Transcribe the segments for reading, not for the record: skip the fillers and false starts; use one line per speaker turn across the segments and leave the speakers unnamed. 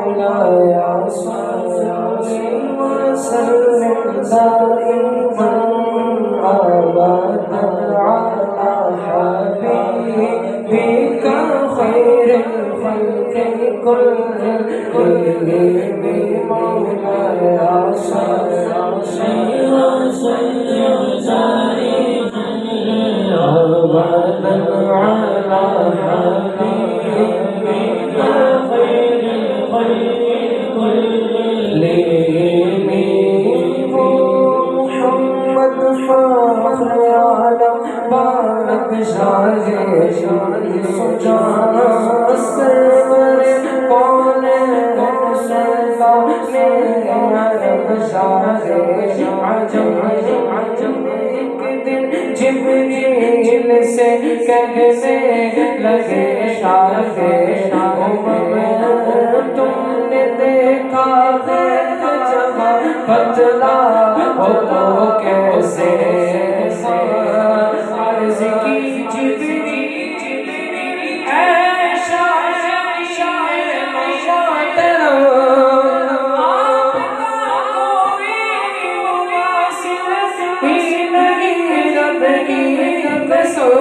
مولاي صل وسلم دائما أبدا على حبيبك خير الخلق كلهم مولاي صل وسلم دائما أبدا على حبيبك خير الخلق كلهم محمد فخر عالم بارک شاہ سجا سرور کون سلطان عرب شاہ عجم ایک دن جبریل سے کہنے لگے شاہ تم نے دیکھا ہے جب بدلا ہو تو کیسے عرض کی جبریل اے شاہ محترم کوئی مواصل ہی نہیں رب کی قسم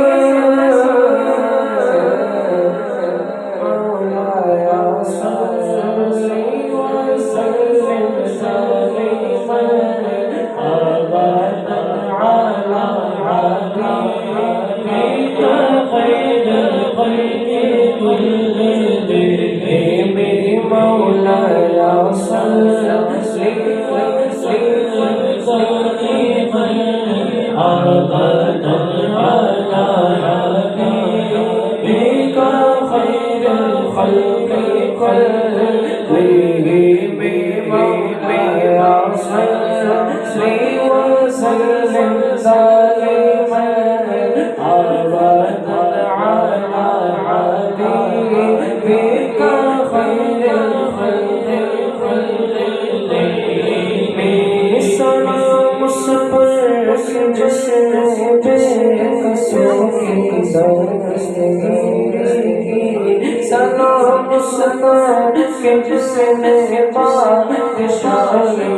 سلام اس پر کہ جس نے بادشاہی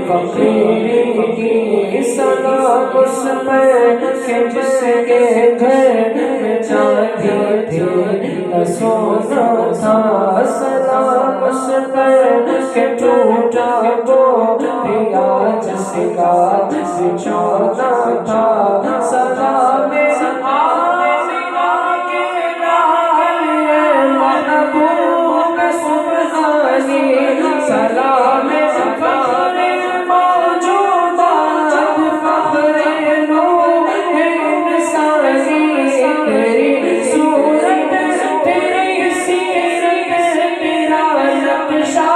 فقیری کی سلام اس پر کہ جس کے گھر میں چاندی تھی نہ سونا تھا سلام اس پر کہ ٹوٹا وہ دیا جس کا بچھونا تھا سلام سلام فخر موجودات فخر نور انسانی تیری صورت تیری سیرت تیرا نقشہ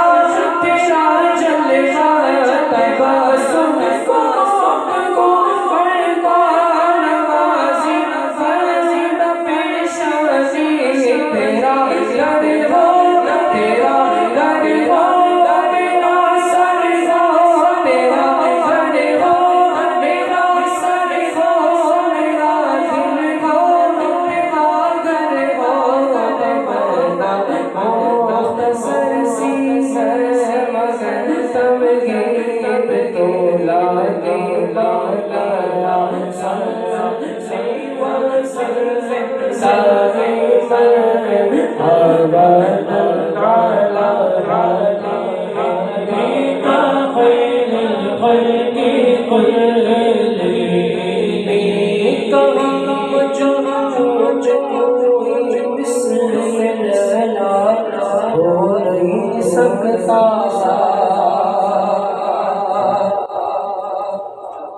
تیرا جلوہ تبسم کو نوازی فرزند پیشانی تیرا در ہو تیرا در ہو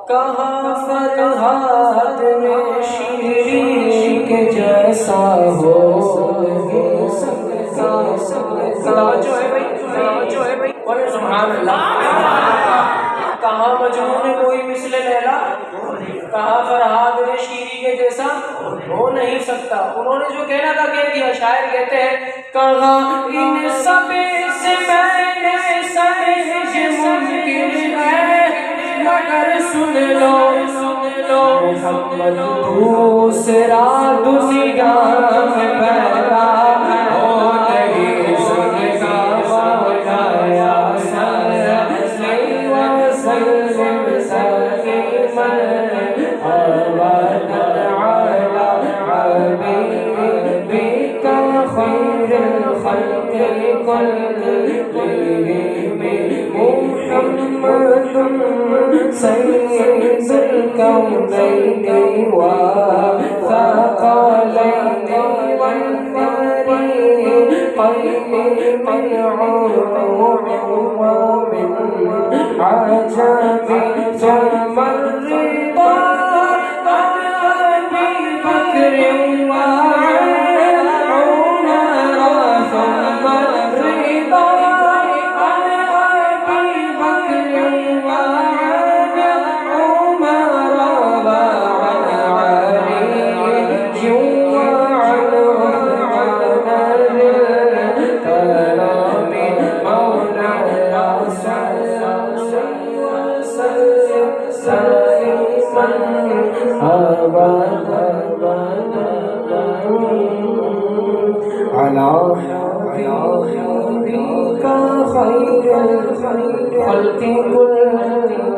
کہاں فرہاد میں شیریں کے جیسا ہو کہاں مجنون کوئی مثل لیلا کہاں فرہاد میں شیریں کے جیسا ہو نہیں سکتا انہوں نے جو کہنا تھا کہہ دیا شاعر کہتے ہیں کہاں ان سب سے میں نے سمجھ ممکن ہے مگر سن لو محمد دوسرا دنیا میں پیدا ہو نہیں سکتا محمد سيد الكونين والثقلين والفريقين من عروض ومن عجب ثم الرضا عن أبي بكر وعن عمر ثم الرضا عن أبي بكر وعن عمر وعن علي وعن عثمان الكرام مولاي صلى وسلم سليما أبدا على حبيبك خير الخلق كلهم